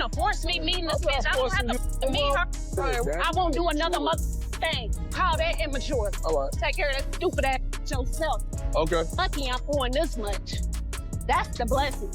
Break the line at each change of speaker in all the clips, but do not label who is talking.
finna force me meeting this bitch. I don't have to meet her. I won't do another mother thing. Call that immature.
All right.
Take care of that stupid ass yourself.
Okay.
Lucky I'm pouring this much. That's the blessing.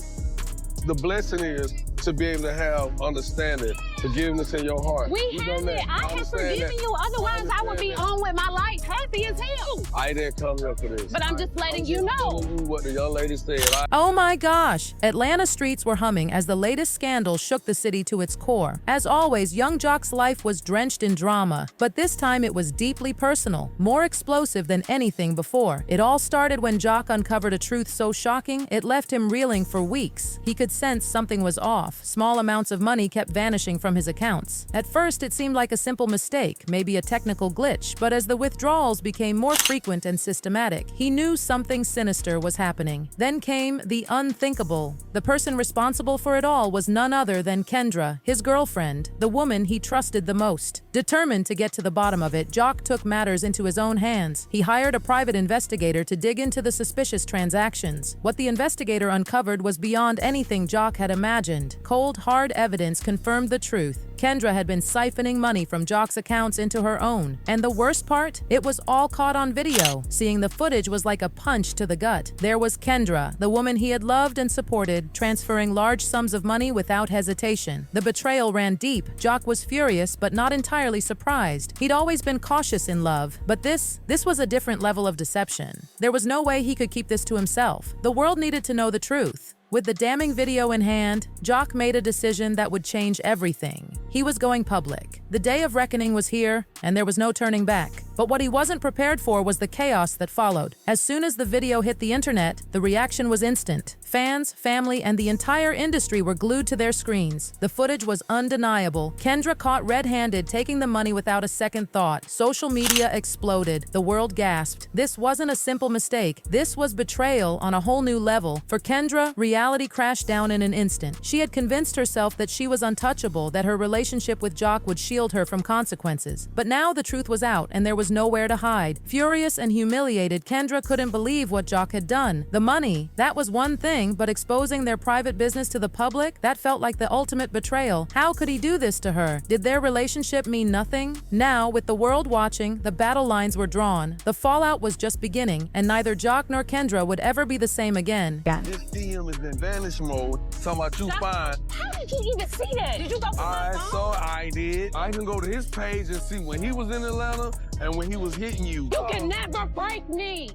The blessing is to be able to have understanding, forgiveness in your heart.
We have it. I have forgiven you. Otherwise, I would be on with my life happy as hell.
I didn't come here for this.
But I'm just letting you know.
Telling you what the young lady said.
Oh my gosh! Atlanta streets were humming as the latest scandal shook the city to its core. As always, Yung Joc's life was drenched in drama, but this time it was deeply personal, more explosive than anything before. It all started when Joc uncovered a truth so shocking, it left him reeling for weeks. He could sense something was off. Small amounts of money kept vanishing from his accounts. At first, it seemed like a simple mistake, maybe a technical glitch, but as the withdrawals became more frequent and systematic, he knew something sinister was happening. Then came the unthinkable. The person responsible for it all was none other than Kendra, his girlfriend, the woman he trusted the most. Determined to get to the bottom of it, Joc took matters into his own hands. He hired a private investigator to dig into the suspicious transactions. What the investigator uncovered was beyond anything Joc had imagined. Cold, hard evidence confirmed the truth. Kendra had been siphoning money from Joc's accounts into her own. And the worst part? It was all caught on video. Seeing the footage was like a punch to the gut. There was Kendra, the woman he had loved and supported, transferring large sums of money without hesitation. The betrayal ran deep. Joc was furious, but not entirely surprised. He'd always been cautious in love, but this was a different level of deception. There was no way he could keep this to himself. The world needed to know the truth. With the damning video in hand, Joc made a decision that would change everything. He was going public. The day of reckoning was here, and there was no turning back. But what he wasn't prepared for was the chaos that followed. As soon as the video hit the internet, the reaction was instant. Fans, family, and the entire industry were glued to their screens. The footage was undeniable. Kendra caught red-handed, taking the money without a second thought. Social media exploded. The world gasped. This wasn't a simple mistake. This was betrayal on a whole new level. For Kendra, reality crashed down in an instant. She had convinced herself that she was untouchable, that her relationship with Joc would shield her from consequences. But now the truth was out, and there was nowhere to hide. Furious and humiliated, Kendra couldn't believe what Joc had done. The money, that was one thing, but exposing their private business to the public, that felt like the ultimate betrayal. How could he do this to her? Did their relationship mean nothing? Now, with the world watching, the battle lines were drawn. The fallout was just beginning, and neither Joc nor Kendra would ever be the same again.
This DM is in vanish mode. Talking about you fine.
How did you even see that? Did you go to my phone?
So I did. I can go to his page and see when he was in Atlanta and when he was hitting you.
You can never break me.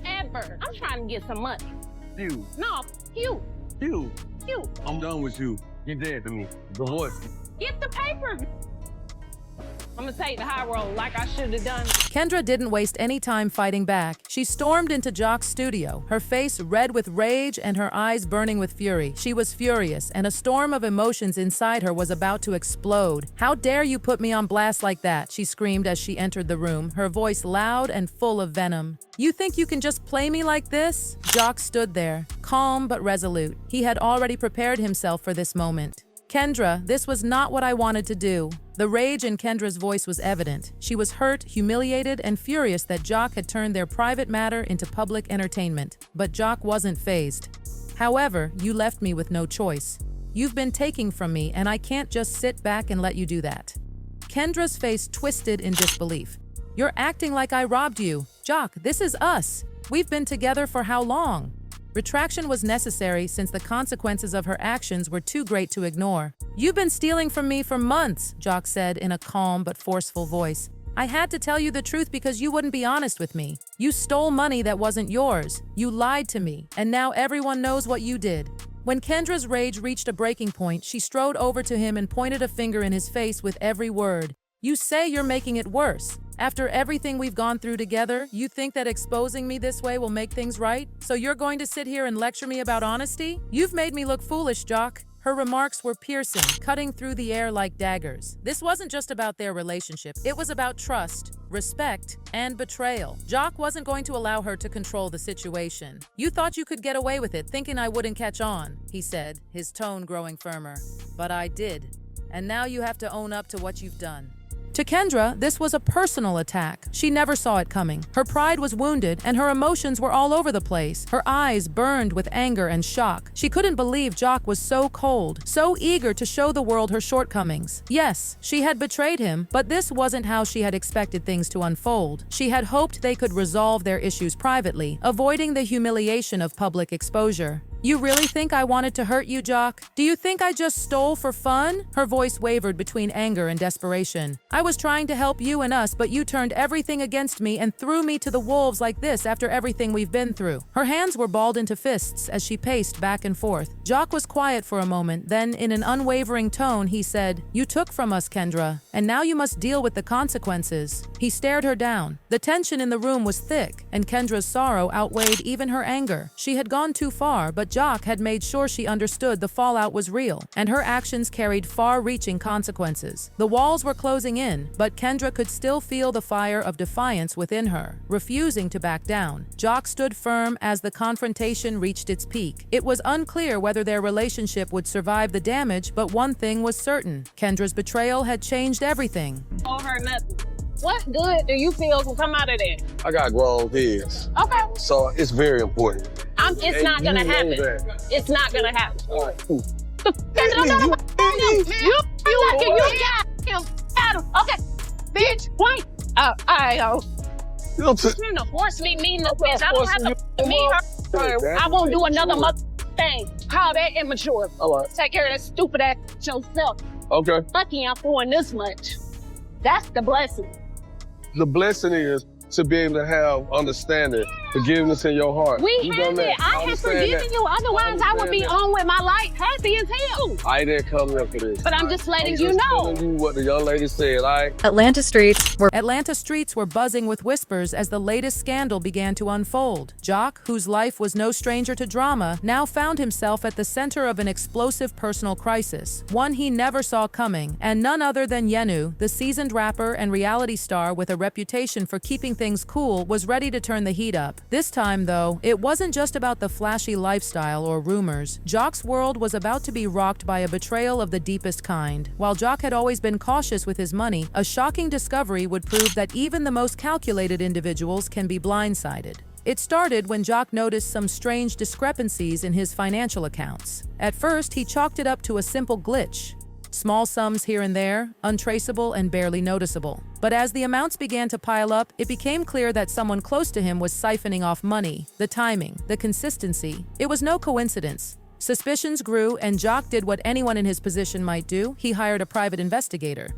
Ever. I'm trying to get some money.
You.
No, you.
You.
You.
I'm done with you. You're dead to me. Divorce.
Get the paper. I'm gonna take the high road like I should have done.
Kendra didn't waste any time fighting back. She stormed into Joc's studio, her face red with rage and her eyes burning with fury. She was furious, and a storm of emotions inside her was about to explode. "How dare you put me on blast like that?" she screamed as she entered the room, her voice loud and full of venom. "You think you can just play me like this?" Joc stood there, calm but resolute. He had already prepared himself for this moment. "Kendra, this was not what I wanted to do." The rage in Kendra's voice was evident. She was hurt, humiliated, and furious that Joc had turned their private matter into public entertainment. But Joc wasn't fazed. "However, you left me with no choice. You've been taking from me, and I can't just sit back and let you do that." Kendra's face twisted in disbelief. "You're acting like I robbed you. Joc, this is us. We've been together for how long?" Retraction was necessary since the consequences of her actions were too great to ignore. "You've been stealing from me for months," Joc said in a calm but forceful voice. "I had to tell you the truth because you wouldn't be honest with me. You stole money that wasn't yours. You lied to me, and now everyone knows what you did." When Kendra's rage reached a breaking point, she strode over to him and pointed a finger in his face with every word. "You say you're making it worse. After everything we've gone through together, you think that exposing me this way will make things right? So you're going to sit here and lecture me about honesty? You've made me look foolish, Joc." Her remarks were piercing, cutting through the air like daggers. This wasn't just about their relationship. It was about trust, respect, and betrayal. Joc wasn't going to allow her to control the situation. "You thought you could get away with it, thinking I wouldn't catch on," he said, his tone growing firmer. "But I did. And now you have to own up to what you've done." To Kendra, this was a personal attack. She never saw it coming. Her pride was wounded, and her emotions were all over the place. Her eyes burned with anger and shock. She couldn't believe Joc was so cold, so eager to show the world her shortcomings. Yes, she had betrayed him, but this wasn't how she had expected things to unfold. She had hoped they could resolve their issues privately, avoiding the humiliation of public exposure. You really think I wanted to hurt you, Joc? Do you think I just stole for fun? Her voice wavered between anger and desperation. I was trying to help you and us, but you turned everything against me and threw me to the wolves like this after everything we've been through. Her hands were balled into fists as she paced back and forth. Joc was quiet for a moment, then in an unwavering tone, he said, "You took from us, Kendra, and now you must deal with the consequences." He stared her down. The tension in the room was thick, and Kendra's sorrow outweighed even her anger. She had gone too far, but Joc had made sure she understood the fallout was real, and her actions carried far-reaching consequences. The walls were closing in, but Kendra could still feel the fire of defiance within her, refusing to back down. Joc stood firm as the confrontation reached its peak. It was unclear whether their relationship would survive the damage, but one thing was certain: Kendra's betrayal had changed everything.
Don't hurt nothing. What good do you feel will come out of that?
I got grown kids.
Okay.
So it's very important.
It's not gonna happen. It's not gonna happen.
All right, cool.
You got him. Okay. Bitch, point.
You know,
You're gonna force me meeting the bitch. I don't have to meet her. I won't do another thing. Call that immature.
all right.
Take care of that stupid ass yourself.
Okay.
Lucky I'm doing this much. That's the blessing.
The blessing is to be able to have understanding, forgiveness in your heart.
We
You
have
done that.
it. I have
understand
forgiven
that.
you. Otherwise, I would be
understand
on with my life happy as hell.
I didn't come here for this.
But I'm just letting
I'm
you
just
know.
telling you what the young lady said, all right?
Atlanta streets were buzzing with whispers as the latest scandal began to unfold. Joc, whose life was no stranger to drama, now found himself at the center of an explosive personal crisis, one he never saw coming, and none other than Yenu, the seasoned rapper and reality star with a reputation for keeping things cool, was ready to turn the heat up. This time, though, it wasn't just about the flashy lifestyle or rumors. Joc's world was about to be rocked by a betrayal of the deepest kind. While Joc had always been cautious with his money, a shocking discovery would prove that even the most calculated individuals can be blindsided. It started when Joc noticed some strange discrepancies in his financial accounts. At first, he chalked it up to a simple glitch. Small sums here and there, untraceable and barely noticeable. But as the amounts began to pile up, it became clear that someone close to him was siphoning off money. The timing, the consistency. It was no coincidence. Suspicions grew, and Joc did what anyone in his position might do. He hired a private investigator.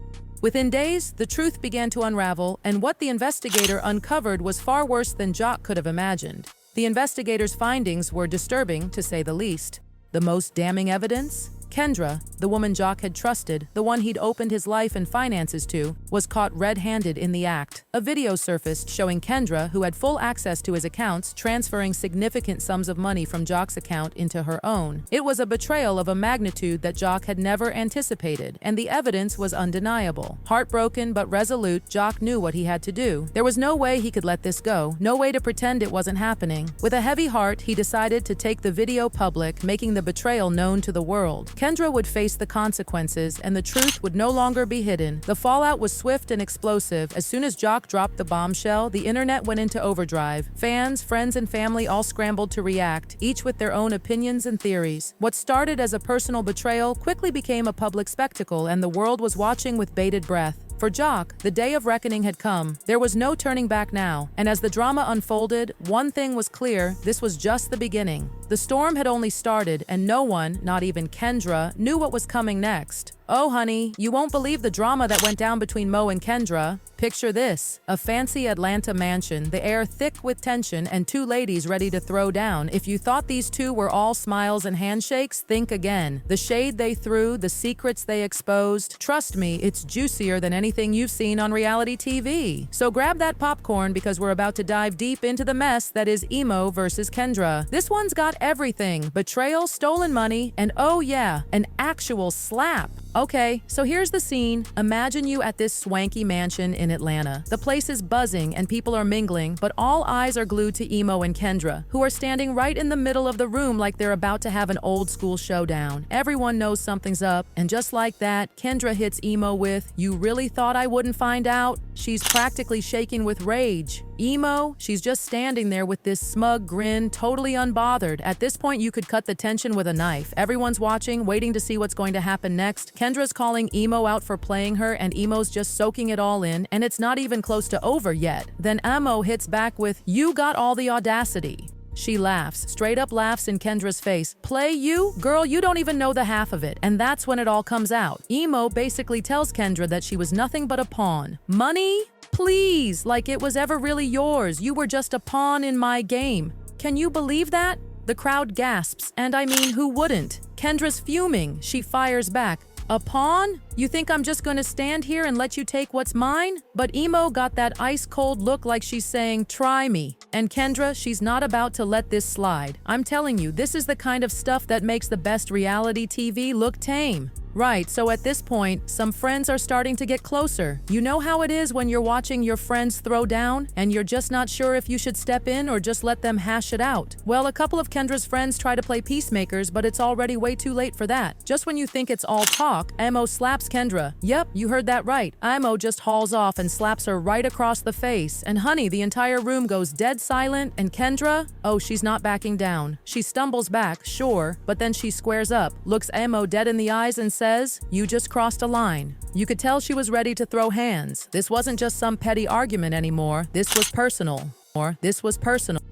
Within days, the truth began to unravel, and what the investigator uncovered was far worse than Joc could have imagined. The investigator's findings were disturbing, to say the least. The most damning evidence? Kendra, the woman Joc had trusted, the one he'd opened his life and finances to, was caught red-handed in the act. A video surfaced showing Kendra, who had full access to his accounts, transferring significant sums of money from Joc's account into her own. It was a betrayal of a magnitude that Joc had never anticipated, and the evidence was undeniable. Heartbroken but resolute, Joc knew what he had to do. There was no way he could let this go, no way to pretend it wasn't happening. With a heavy heart, he decided to take the video public, making the betrayal known to the world. Kendra would face the consequences, and the truth would no longer be hidden. The fallout was swift and explosive. As soon as Joc dropped the bombshell, the internet went into overdrive. Fans, friends, and family all scrambled to react, each with their own opinions and theories. What started as a personal betrayal quickly became a public spectacle, and the world was watching with bated breath. For Joc, the day of reckoning had come. There was no turning back now, and as the drama unfolded, one thing was clear: this was just the beginning. The storm had only started, and no one, not even Kendra, knew what was coming next. Oh, honey, you won't believe the drama that went down between Mo and Kendra. Picture this: a fancy Atlanta mansion, the air thick with tension, and two ladies ready to throw down. If you thought these two were all smiles and handshakes, think again. The shade they threw, the secrets they exposed. Trust me, it's juicier than anything you've seen on reality TV. So grab that popcorn, because we're about to dive deep into the mess that is Emo versus Kendra. This one's got everything: betrayal, stolen money, and oh yeah, an actual slap. Okay, so here's the scene. Imagine you at this swanky mansion in Atlanta. The place is buzzing and people are mingling, but all eyes are glued to Emo and Kendra, who are standing right in the middle of the room like they're about to have an old school showdown. Everyone knows something's up, and just like that, Kendra hits Emo with, "You really thought I wouldn't find out?" She's practically shaking with rage. Emo, she's just standing there with this smug grin, totally unbothered. At this point, you could cut the tension with a knife. Everyone's watching, waiting to see what's going to happen next. Kendra's calling Emo out for playing her, and Emo's just soaking it all in, and it's not even close to over yet. Then Emo hits back with, "You got all the audacity." She laughs, straight up laughs in Kendra's face. "Play you? Girl, you don't even know the half of it." And that's when it all comes out. Emo basically tells Kendra that she was nothing but a pawn. Money? Please, like it was ever really yours. You were just a pawn in my game. Can you believe that? The crowd gasps, and I mean, who wouldn't? Kendra's fuming. She fires back. "A pawn? You think I'm just gonna stand here and let you take what's mine?" But Emo got that ice-cold look like she's saying, "Try me." And Kendra, she's not about to let this slide. I'm telling you, this is the kind of stuff that makes the best reality TV look tame. Right, so at this point, some friends are starting to get closer. You know how it is when you're watching your friends throw down, and you're just not sure if you should step in or just let them hash it out. Well, a couple of Kendra's friends try to play peacemakers, but it's already way too late for that. Just when you think it's all talk, Emo slaps Kendra. Yep, you heard that right. Emo just hauls off and slaps her right across the face. And honey, the entire room goes dead silent, and Kendra, oh, she's not backing down. She stumbles back, sure, but then she squares up, looks Emo dead in the eyes and says, "You just crossed a line." You could tell she was ready to throw hands. This wasn't just some petty argument anymore. This was personal. This was personal.